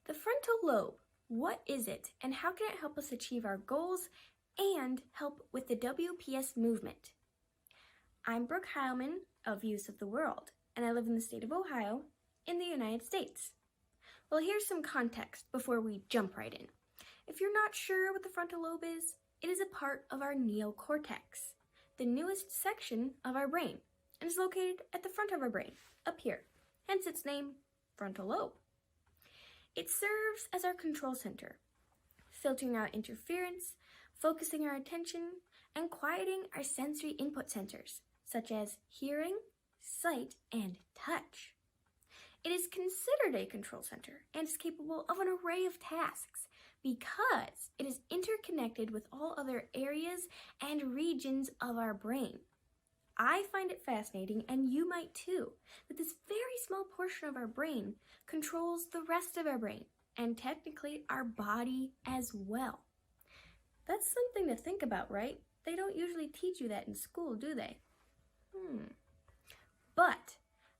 The frontal lobe, what is it and how can it help us achieve our goals and help with the WPS movement? I'm Brook Heilman of Views of the World, and I live in the state of Ohio in the United States. Well, here's some context before we jump right in. If you're not sure what the frontal lobe is, it is a part of our neocortex, the newest section of our brain, and is located at the front of our brain, up here, hence its name, frontal lobe. It serves as our control center, filtering out interference, focusing our attention, and quieting our sensory input centers, such as hearing, sight, and touch. It is considered a control center and is capable of an array of tasks because it is interconnected with all other areas and regions of our brain. I find it fascinating, and you might too, that this very small portion of our brain controls the rest of our brain, and technically our body as well. That's something to think about, right? They don't usually teach you that in school, do they? But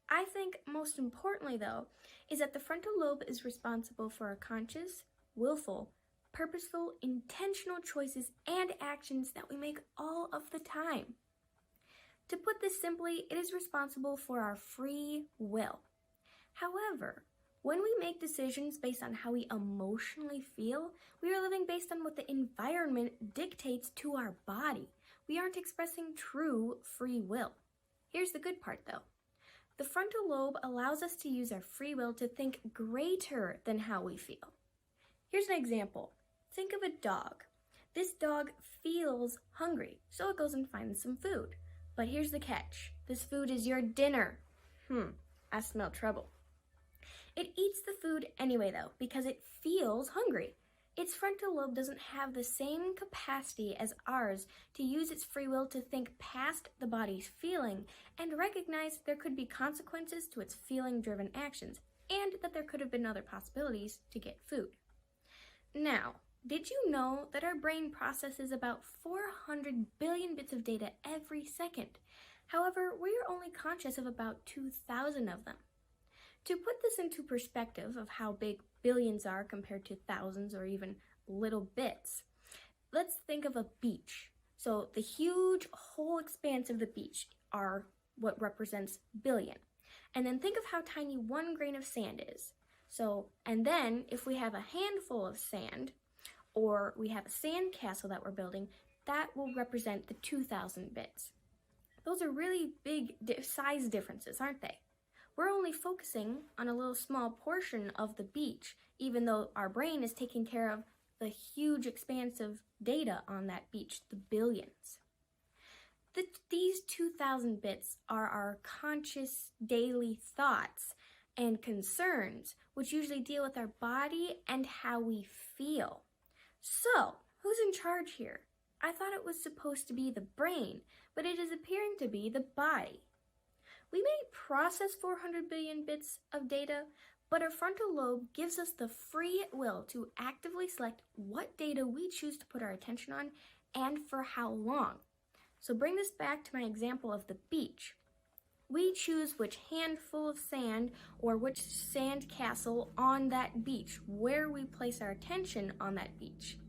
I think most importantly, though, is that the frontal lobe is responsible for our conscious, willful, purposeful, intentional choices and actions that we make all of the time. To put this simply, it is responsible for our free will. However, when we make decisions based on how we emotionally feel, we are living based on what the environment dictates to our body. We aren't expressing true free will. Here's the good part, though. The frontal lobe allows us to use our free will to think greater than how we feel. Here's an example. Think of a dog. This dog feels hungry, so it goes and finds some food. But here's the catch. This food is your dinner. I smell trouble. It eats the food anyway, though, because it feels hungry. Its frontal lobe doesn't have the same capacity as ours to use its free will to think past the body's feeling and recognize there could be consequences to its feeling-driven actions, and that there could have been other possibilities to get food. Now, did you know that our brain processes about 400 billion bits of data every second? However, we are only conscious of about 2,000 of them. To put this into perspective of how big billions are compared to thousands or even little bits, let's think of a beach. So the huge whole expanse of the beach are what represents billion. And then think of how tiny 1 grain of sand is. And then if we have a handful of sand, or we have a sand castle that we're building, that will represent the 2,000 bits. Those are really big size differences, aren't they? We're only focusing on a little small portion of the beach, even though our brain is taking care of the huge expanse of data on that beach, the billions. These 2,000 bits are our conscious daily thoughts and concerns, which usually deal with our body and how we feel. So, who's in charge here? I thought it was supposed to be the brain, but it is appearing to be the body. We may process 400 billion bits of data, but our frontal lobe gives us the free will to actively select what data we choose to put our attention on and for how long. So bring this back to my example of the beach. We choose which handful of sand or which sand castle on that beach, where we place our attention on that beach,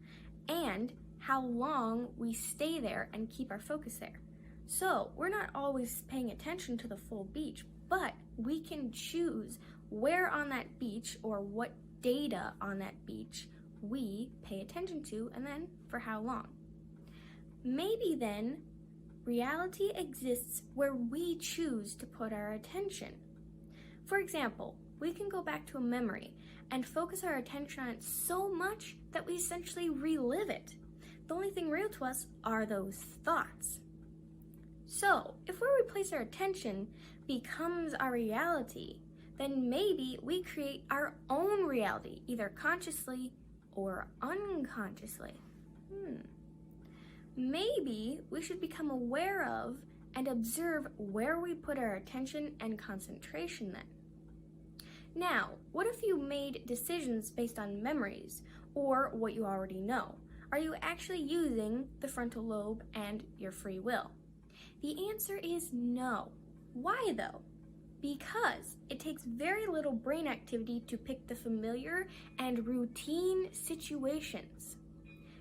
and how long we stay there and keep our focus there. So we're not always paying attention to the full beach, but we can choose where on that beach or what data on that beach we pay attention to, and then for how long. Maybe then reality exists where we choose to put our attention. For example, we can go back to a memory and focus our attention on it so much that we essentially relive it. The only thing real to us are those thoughts. So, if where we place our attention becomes our reality, then maybe we create our own reality, either consciously or unconsciously. Maybe we should become aware of and observe where we put our attention and concentration then. Now, what if you made decisions based on memories or what you already know? Are you actually using the frontal lobe and your free will? The answer is no. Why though? because it takes very little brain activity to pick the familiar and routine situations.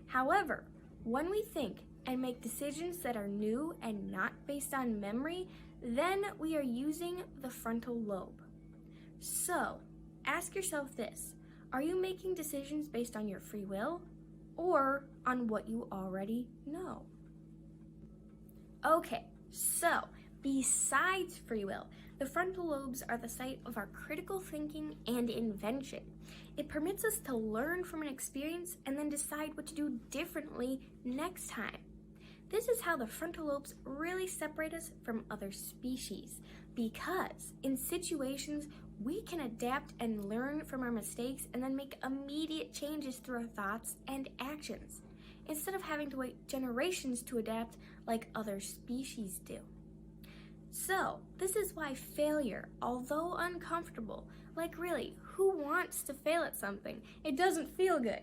However, when we think and make decisions that are new and not based on memory, then we are using the frontal lobe. So, ask yourself this: are you making decisions based on your free will or on what you already know? Okay, so besides free will, the frontal lobes are the site of our critical thinking and invention. It permits us to learn from an experience and then decide what to do differently next time. This is how the frontal lobes really separate us from other species, because in situations we can adapt and learn from our mistakes and then make immediate changes through our thoughts and actions, instead of having to wait generations to adapt like other species do. So, this is why failure, although uncomfortable, like really, who wants to fail at something? It doesn't feel good.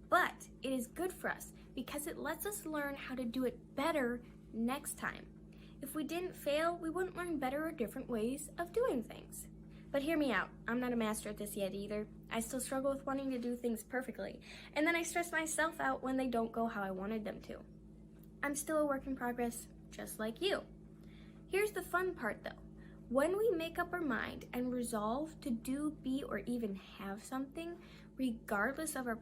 But it is good for us because it lets us learn how to do it better next time. If we didn't fail, we wouldn't learn better or different ways of doing things. But hear me out, I'm not a master at this yet either. I still struggle with wanting to do things perfectly, and then I stress myself out when they don't go how I wanted them to. I'm still a work in progress, just like you. Here's the fun part though. When we make up our mind and resolve to do, be, or even have something, regardless of our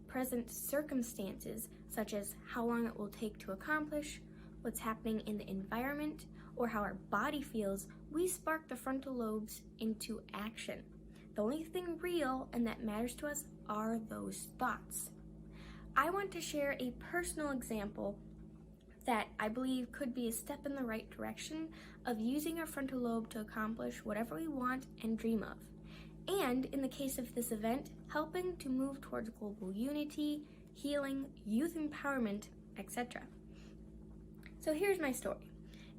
present circumstances, such as how long it will take to accomplish, what's happening in the environment, or how our body feels, we spark the frontal lobes into action. The only thing real and that matters to us are those thoughts. I want to share a personal example that I believe could be a step in the right direction of using our frontal lobe to accomplish whatever we want and dream of. And in the case of this event, helping to move towards global unity, healing, youth empowerment, etc. So here's my story.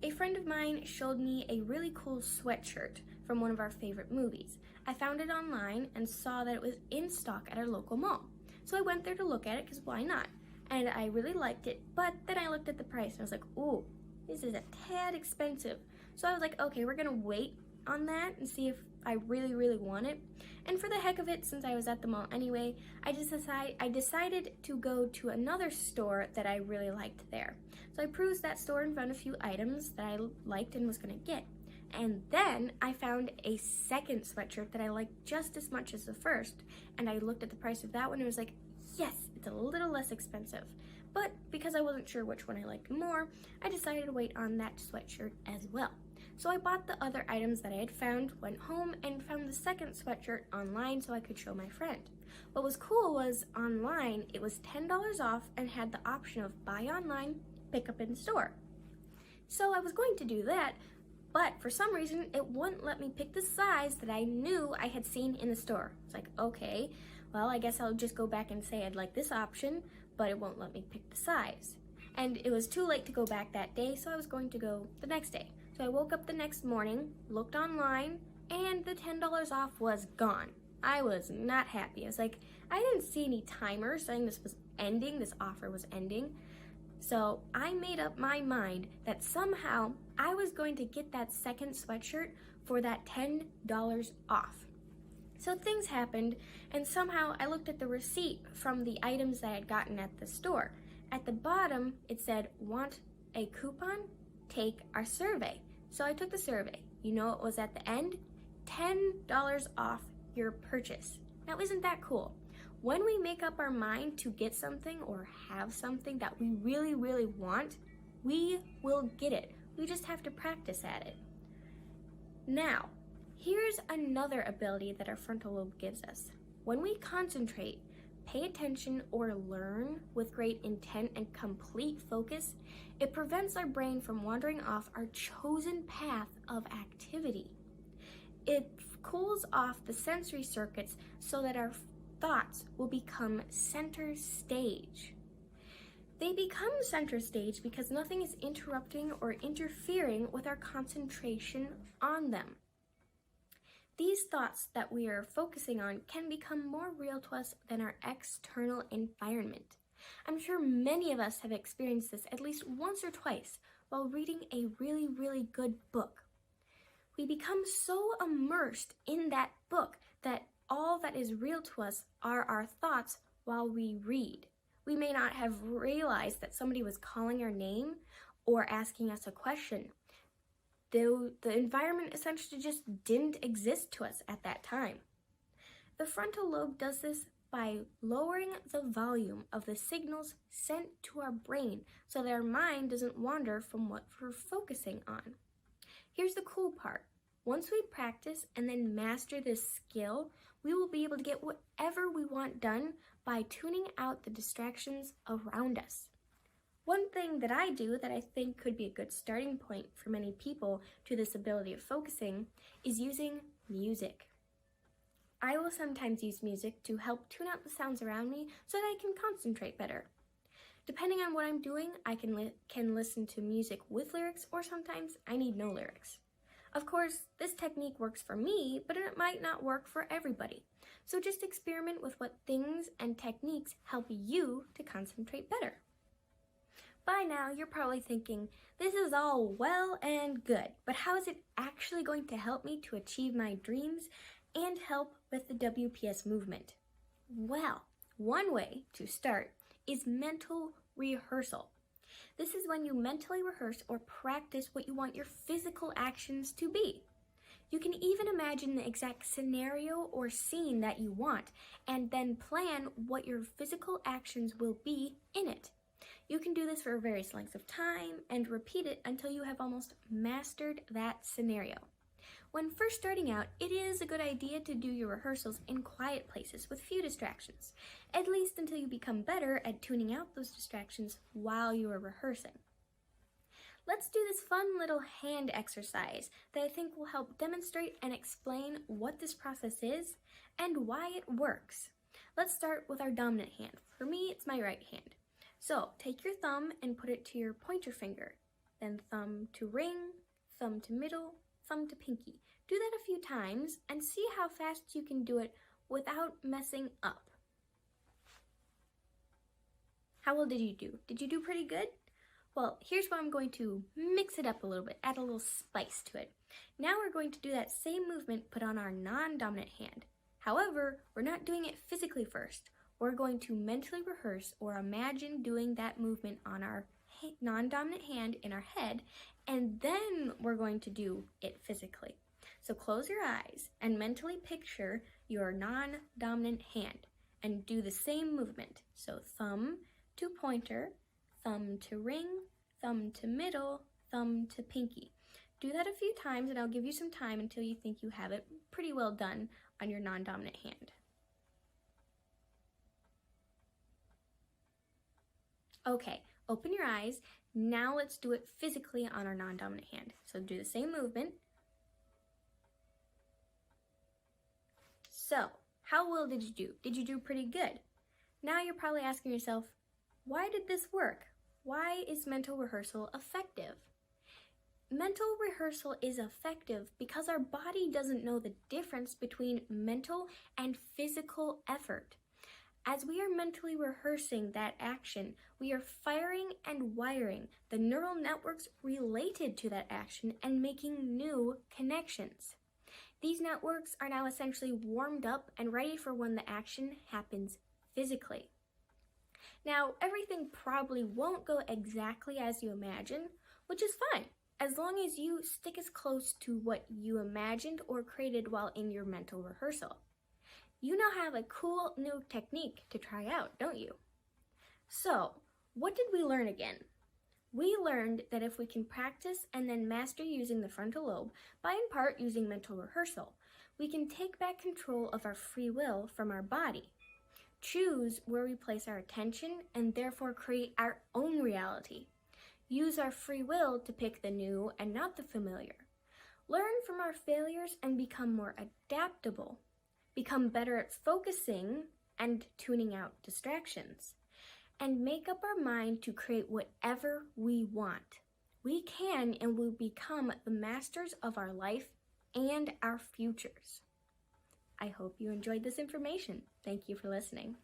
A friend of mine showed me a really cool sweatshirt from one of our favorite movies. I found it online and saw that it was in stock at our local mall. So I went there to look at it because why not? And I really liked it, but then I looked at the price and I was like, ooh, this is a tad expensive. So I was like, okay, we're gonna wait on that and see if I really, really want it. And for the heck of it, since I was at the mall anyway, I decided to go to another store that I really liked there. So I perused that store and found a few items that I liked and was gonna get. And then I found a second sweatshirt that I liked just as much as the first. And I looked at the price of that one and was like, yes, it's a little less expensive. But because I wasn't sure which one I liked more, I decided to wait on that sweatshirt as well. So I bought the other items that I had found, went home, and found the second sweatshirt online so I could show my friend. What was cool was online, it was $10 off and had the option of buy online, pick up in store. So I was going to do that, but for some reason, it wouldn't let me pick the size that I knew I had seen in the store. It's like, okay, well, I guess I'll just go back and say I'd like this option, but it won't let me pick the size. And it was too late to go back that day, so I was going to go the next day. So I woke up the next morning, looked online, and the $10 off was gone. I was not happy. I was like, I didn't see any timer saying this was ending, this offer was ending. So I made up my mind that somehow I was going to get that second sweatshirt for that $10 off. So things happened, and somehow I looked at the receipt from the items that I had gotten at the store. At the bottom, it said, want a coupon? Take our survey. So I took the survey. You know what was at the end? $10 off your purchase. Now, isn't that cool? When we make up our mind to get something or have something that we really, really want, we will get it. We just have to practice at it. Now, here's another ability that our frontal lobe gives us. When we concentrate, pay attention, or learn with great intent and complete focus, it prevents our brain from wandering off our chosen path of activity. It cools off the sensory circuits so that our thoughts will become center stage. They become center stage because nothing is interrupting or interfering with our concentration on them. These thoughts that we are focusing on can become more real to us than our external environment. I'm sure many of us have experienced this at least once or twice while reading a really, really good book. We become so immersed in that book that all that is real to us are our thoughts while we read. We may not have realized that somebody was calling our name or asking us a question. The environment essentially just didn't exist to us at that time. The frontal lobe does this by lowering the volume of the signals sent to our brain so that our mind doesn't wander from what we're focusing on. Here's the cool part. Once we practice and then master this skill, we will be able to get whatever we want done by tuning out the distractions around us. One thing that I do that I think could be a good starting point for many people to this ability of focusing is using music. I will sometimes use music to help tune out the sounds around me so that I can concentrate better. Depending on what I'm doing, I can listen to music with lyrics, or sometimes I need no lyrics. Of course, this technique works for me, but it might not work for everybody. So just experiment with what things and techniques help you to concentrate better. By now, you're probably thinking, this is all well and good, but how is it actually going to help me to achieve my dreams and help with the WPS movement? Well, one way to start is mental rehearsal. This is when you mentally rehearse or practice what you want your physical actions to be. You can even imagine the exact scenario or scene that you want and then plan what your physical actions will be in it. You can do this for various lengths of time and repeat it until you have almost mastered that scenario. When first starting out, it is a good idea to do your rehearsals in quiet places with few distractions, at least until you become better at tuning out those distractions while you are rehearsing. Let's do this fun little hand exercise that I think will help demonstrate and explain what this process is and why it works. Let's start with our dominant hand. For me, it's my right hand. So take your thumb and put it to your pointer finger, then thumb to ring, thumb to middle, thumb to pinky. Do that a few times and see how fast you can do it without messing up. How well did you do? Did you do pretty good? Well, here's where I'm going to mix it up a little bit, add a little spice to it. Now we're going to do that same movement but on our non-dominant hand. However, we're not doing it physically first. We're going to mentally rehearse or imagine doing that movement on our non-dominant hand in our head, and then we're going to do it physically. So close your eyes and mentally picture your non-dominant hand and do the same movement. So thumb to pointer, thumb to ring, thumb to middle, thumb to pinky. Do that a few times and I'll give you some time until you think you have it pretty well done on your non-dominant hand. Okay, open your eyes. Now let's do it physically on our non-dominant hand. So do the same movement. So, how well did you do? Did you do pretty good? Now you're probably asking yourself, why did this work? Why is mental rehearsal effective? Mental rehearsal is effective because our body doesn't know the difference between mental and physical effort. As we are mentally rehearsing that action, we are firing and wiring the neural networks related to that action and making new connections. These networks are now essentially warmed up and ready for when the action happens physically. Now, everything probably won't go exactly as you imagine, which is fine, as long as you stick as close to what you imagined or created while in your mental rehearsal. You now have a cool new technique to try out, don't you? So, what did we learn again? We learned that if we can practice and then master using the frontal lobe, by in part using mental rehearsal, we can take back control of our free will from our body, choose where we place our attention, and therefore create our own reality. Use our free will to pick the new and not the familiar. Learn from our failures and become more adaptable. Become better at focusing and tuning out distractions, and make up our mind to create whatever we want. We can and will become the masters of our life and our futures. I hope you enjoyed this information. Thank you for listening.